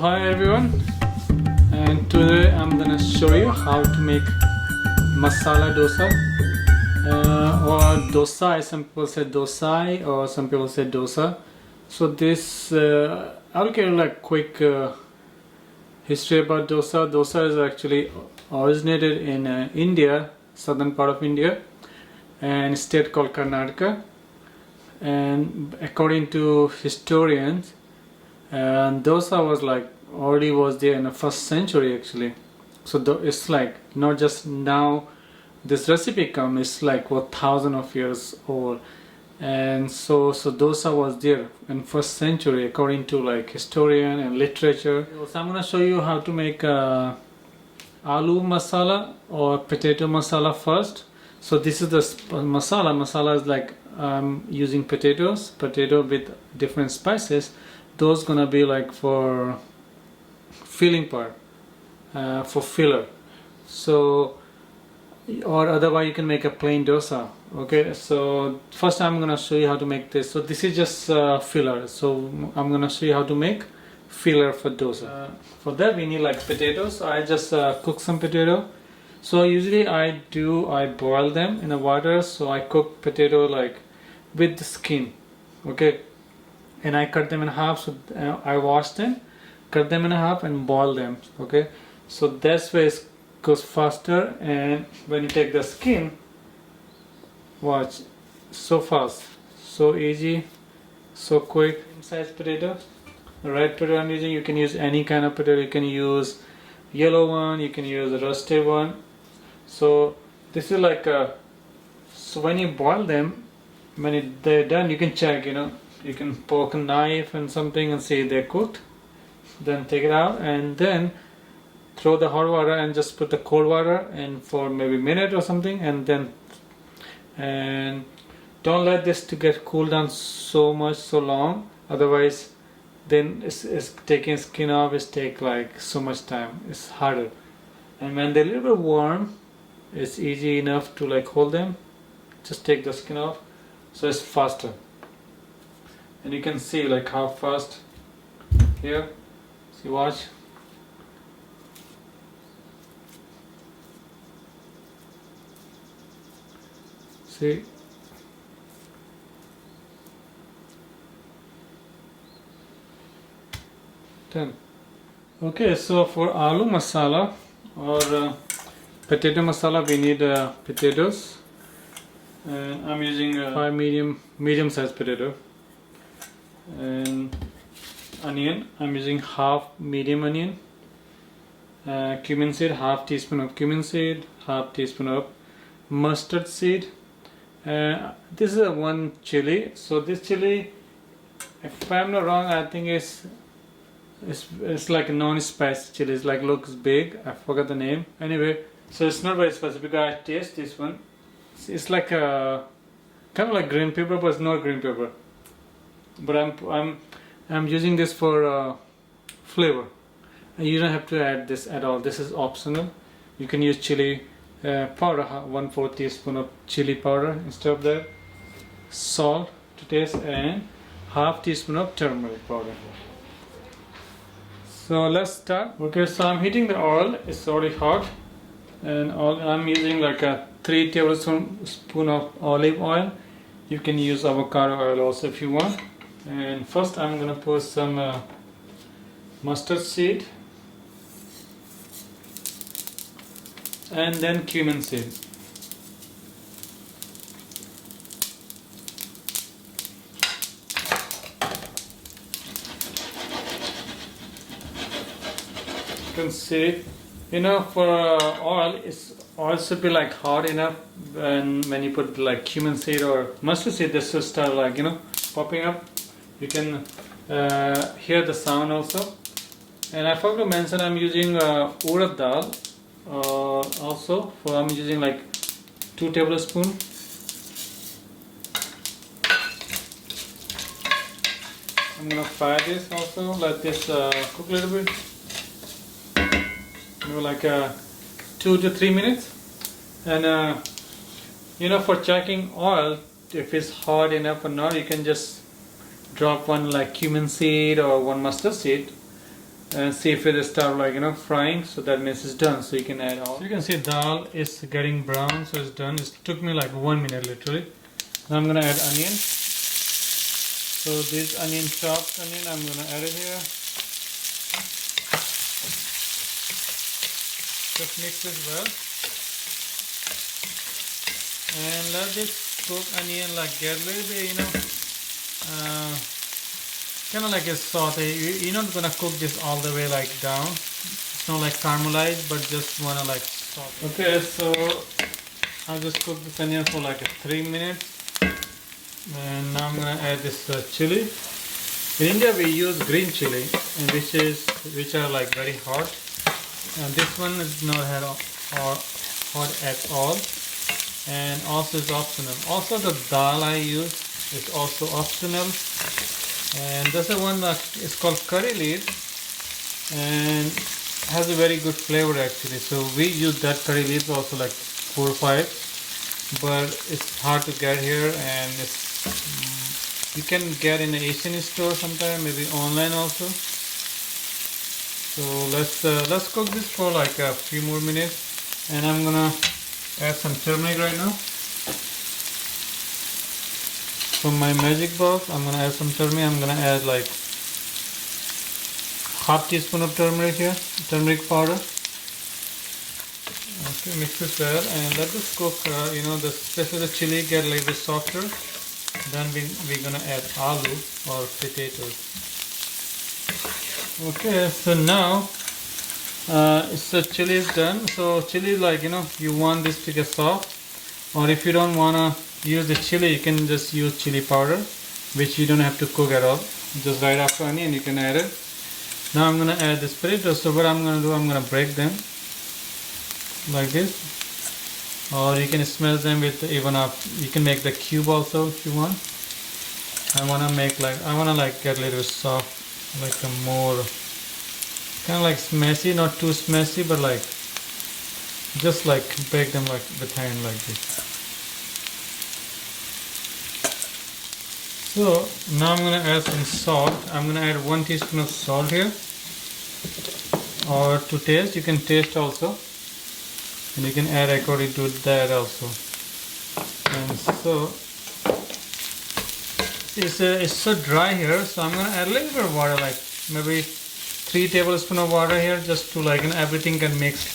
Hi everyone, and today I'm gonna show you how to make masala dosa or dosa. Some people say dosai or some people say dosa. So this I'll give you like quick history about dosa. Dosa is actually originated in India, southern part of India, and state called Karnataka. And according to historians, and dosa was like already was there in the first century actually. So it's like not just now this recipe come, it's like what thousand of years old. And so dosa was there in first century according to like historian and literature. So I'm gonna show you how to make aloo masala or potato masala first. So this is the masala. Masala is like using potato with different spices. Those gonna be like for filling part, for filler. So or otherwise you can make a plain dosa. Okay, so first I'm gonna show you how to make this. So this is just filler. So I'm gonna show you how to make filler for dosa. For that we need like potatoes. I just cook some potato. So usually I boil them in the water. So I cook potato like with the skin. Okay, and I cut them in half. So I wash them, cut them in half and boil them. Okay, so that's way it goes faster. And when you take the skin, watch, so fast, so easy, so quick. Size potato, the red potato I'm using, you can use any kind of potato. You can use yellow one, you can use the rusted one. So this is like so when you boil them, when they're done, you can check, you can poke a knife and something and see they're cooked. Then take it out and then throw the hot water and just put the cold water and for maybe a minute or something, and then don't let this to get cooled down so much so long, otherwise then it's taking skin off, it's take like so much time, it's harder. And when they're a little bit warm, it's easy enough to like hold them, just take the skin off, so it's faster. And you can see like how fast here, see, watch. See, done. Okay, so for aloo masala or potato masala we need potatoes, and I'm using 5 medium sized potato, and onion, I'm using half medium onion, cumin seed, half teaspoon of cumin seed, half teaspoon of mustard seed. This is a one chili. So this chili, if I'm not wrong, I think it's like a non-spicy chili. It's like looks big. I forgot the name. Anyway, so it's not very specific. I taste this one. It's like a kind of like green pepper, but it's not green pepper. But I'm using this for flavor. And you don't have to add this at all. This is optional. You can use chili powder, 1/4 teaspoon of chili powder instead of that, salt to taste, and half teaspoon of turmeric powder. So let's start. Okay, so I'm heating the oil. It's already hot, and I'm using like a 3 tablespoon of olive oil. You can use avocado oil also if you want. And first I'm gonna put some mustard seed, and then cumin seed. You can see, for oil, oil should be like hot enough, and when you put like cumin seed or mustard seed, this will start like popping up. You can hear the sound also. And I forgot to mention I'm using urad dal. Also, I'm using like 2 tablespoons. I'm gonna fry this also, let this cook a little bit, like 2 to 3 minutes. And for checking oil, if it's hot enough or not, you can just drop one like cumin seed or one mustard seed and see if it start like frying, so that means it's done. So you can add all. So you can see dal is getting brown, so it's done. It took me like 1 minute literally. Now I'm gonna add onion. So this onion, chopped onion, I'm gonna add it here. Just mix this well, and let this cook onion like get a little bit, kind of like a saute. You're not gonna cook this all the way like down. It's not like caramelized, but just wanna like saute. Okay, so I'll just cook this onion for like 3 minutes, and now I'm gonna add this chili. In India we use green chili, and which are like very hot. And this one is not hot at all, and also is optional. Also the dal I use is also optional, and this is one that is called curry leaf, and has a very good flavor actually. So we use that curry leaf also like 4 or 5, but it's hard to get here, and you can get in the Asian store sometime, maybe online also. So let's cook this for like a few more minutes, and I'm gonna add some turmeric right now. From my magic box, I'm gonna add some turmeric. I'm gonna add like half teaspoon of turmeric here, turmeric powder. Okay, mix this well, and let this cook. Especially the chili get a little bit softer. Then we're gonna add aloo or potatoes. Okay, so now so chili is done. So chili, like you want this to get soft, or if you don't wanna use the chili, you can just use chili powder, which you don't have to cook at all. Just right after onion you can add it. Now I'm gonna add this potatoes. So what I'm gonna do, I'm gonna break them like this, or you can smash them with even up. You can make the cube also if you want. I wanna get a little soft, like a more kind of like smashy, not too smashy, but like just like break them like with hand like this. So now I'm gonna add some salt. I'm gonna add 1 teaspoon of salt here, or to taste. You can taste also, and you can add according to that also. And so it's so dry here, so I'm gonna add a little bit of water, like maybe 3 tablespoons of water here, just to like everything can mix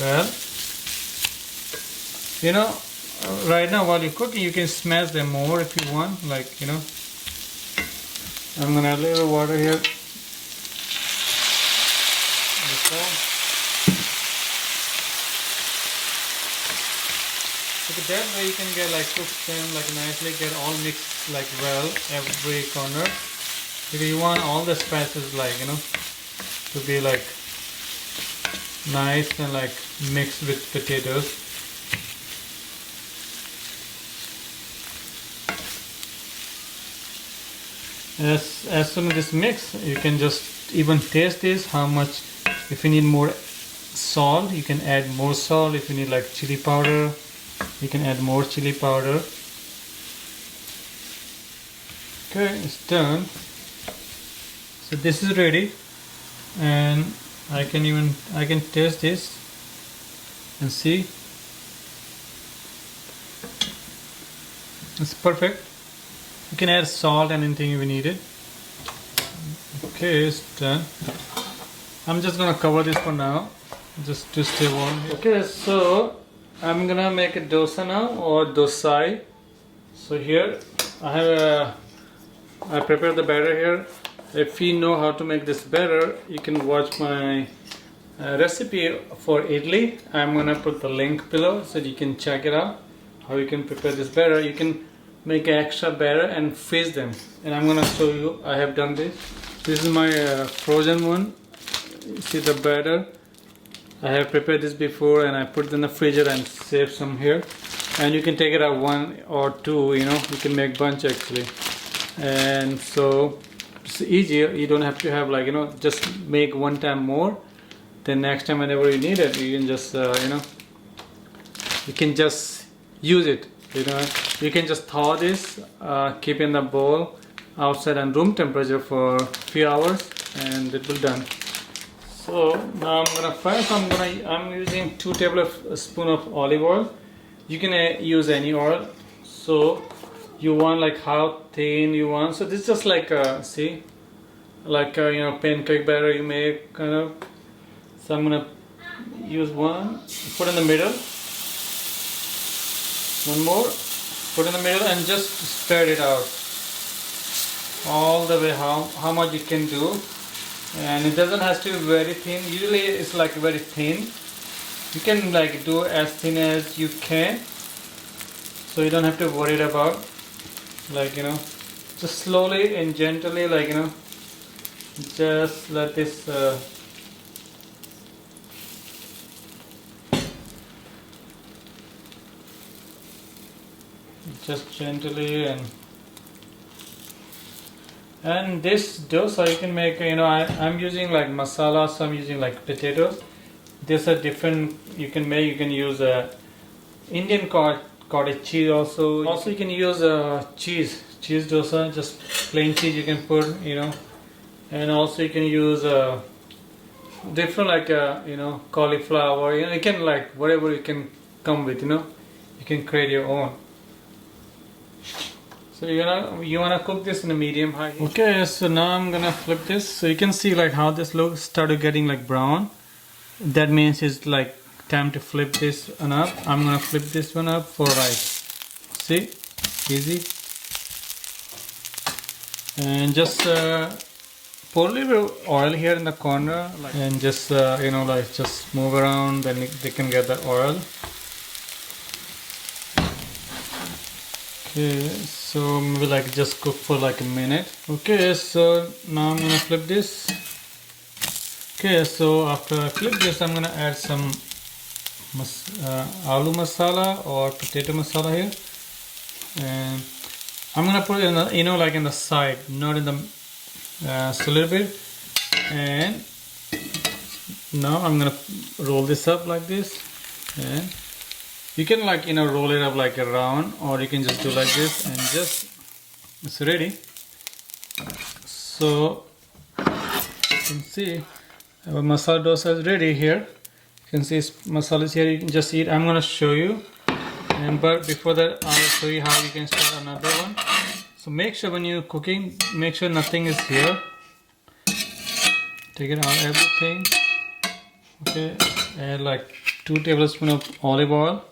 well. Right now while you're cooking, you can smash them more if you want, like I'm gonna add a little water here. So that way you can get like cook them like nicely, get all mixed like well every corner. If you want all the spices like to be like nice and like mixed with potatoes. As soon as this mix, you can just even taste this, how much. If you need more salt, you can add more salt. If you need like chili powder, you can add more chili powder. Okay, it's done. So this is ready, and I can taste this and see. It's perfect. You can add salt and anything you need it. Okay, it's done. I'm just gonna cover this for now, just to stay warm. Okay, so I'm gonna make a dosa now, or dosai. So here I prepared the batter here. If you know how to make this batter, you can watch my recipe for idli. I'm gonna put the link below so you can check it out, how you can prepare this batter. You can make an extra batter and freeze them, and I'm gonna show you. I have done this. This is my frozen one. You see the batter. I have prepared this before, and I put it in the freezer and save some here. And you can take it out 1 or 2. You can make bunch actually. And so it's easier. You don't have to have like just make one time more. Then next time whenever you need it, you can just you can just use it. You can just thaw this, keep in the bowl outside and room temperature for a few hours, and it will done. So now I'm using 2 tablespoons of olive oil. You can use any oil. So you want like how thin you want. So this is just like see, like pancake batter you make kind of. So I'm gonna use one, put in the middle, one more, put in the middle, and just spread it out all the way how much you can do. And it doesn't have to be very thin. Usually it's like very thin. You can like do as thin as you can, so you don't have to worry about like just slowly and gently just let this just gently. And this dosa you can make, I'm using like masala, so I'm using like potatoes. These are different, you can use Indian cottage cheese also. Also you can use cheese dosa, just plain cheese you can put, and also you can use different cauliflower, you can like whatever you can come with, you can create your own. So you wanna cook this in a medium high. Okay, so now I'm gonna flip this. So you can see like how this looks started getting like brown. That means it's like time to flip this one up. I'm gonna flip this one up for like, see, easy. And just pour a little oil here in the corner, and just just move around. Then they can get the oil. Okay, so maybe like just cook for like a minute. Okay, so now I'm gonna flip this. Okay, so after I flip this, I'm gonna add some aloo masala or potato masala here, and I'm gonna put it in the like in the side, not in the so a little bit. And now I'm gonna roll this up like this, and you can like roll it up like a round, or you can just do like this, and just it's ready. So you can see our masala dosa is ready here. You can see masala is here. You can just eat. I'm gonna show you, but before that I'll show you how you can start another one. So make sure when you're cooking, make sure nothing is here. Take it out everything. Okay, add like 2 tablespoons of olive oil.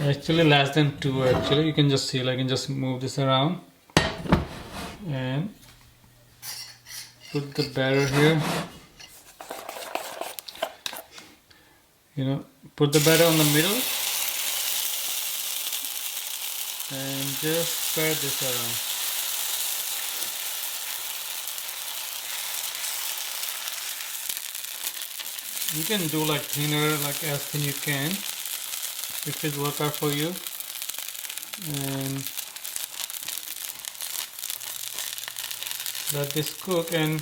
Actually less than 2 actually. You can just see, like, you can just move this around and put the batter here. Put the batter on the middle and just spread this around. You can do like thinner, like as thin you can, if it works out for you. And let this cook, and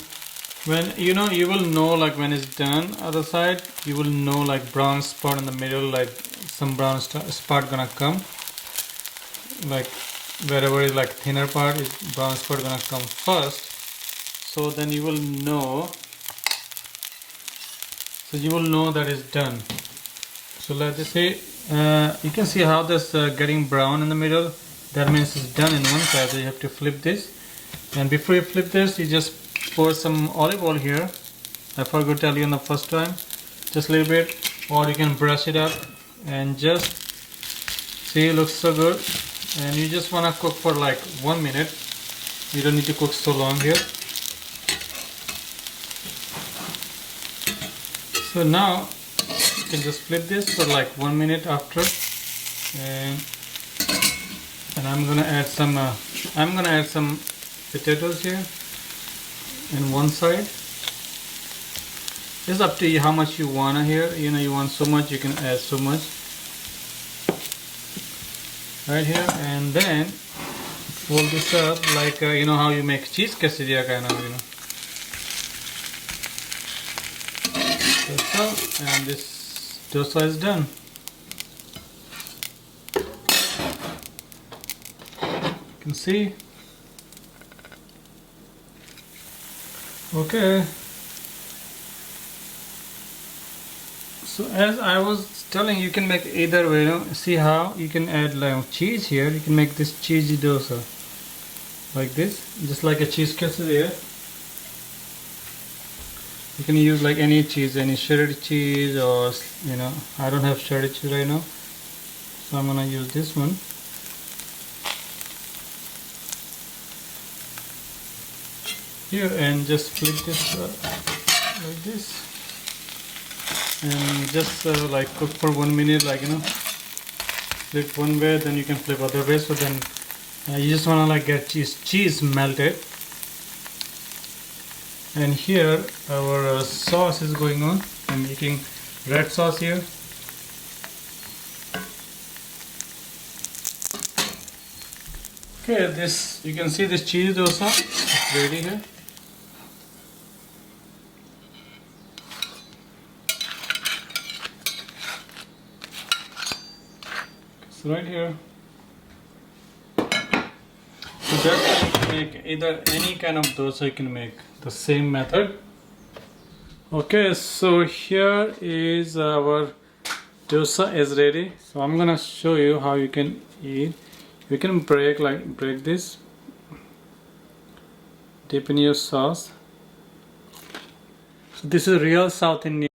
when you will know like when it's done. Other side you will know like brown spot in the middle, like some brown spot gonna come, like wherever is like thinner part is brown spot gonna come first. So then you will know. So you will know that it's done. So let's say you can see how this getting brown in the middle. That means it's done in one side. So you have to flip this, and before you flip this, you just pour some olive oil here. I forgot to tell you on the first time, just a little bit, or you can brush it up and just see, it looks so good. And you just want to cook for like 1 minute. You don't need to cook so long here. So now you can just flip this for like 1 minute after, and I'm gonna add some potatoes here in one side. It's up to you how much you wanna here. You want so much, you can add so much right here, and then fold this up like how you make cheese quesadilla kind of, and this dosa is done. You can see Okay. So as I was telling, you can make either way. See how you can add like cheese here. You can make this cheesy dosa like this, just like a cheese quesadilla. You can use like any cheese, any shredded cheese, or I don't have shredded cheese right now, so I'm gonna use this one. Here, and just flip this like this, and just like cook for 1 minute, flip one way, then you can flip other way. So then you just wanna like get cheese melted. And here our sauce is going on. I'm making red sauce here. Okay, this you can see this cheese dosa is ready here. It's right here. So that's how you can make either any kind of dosa. You can make the same method. Okay, so here is our dosa is ready. So I'm gonna show you how you can eat. You can break this, dip in your sauce. So this is real South Indian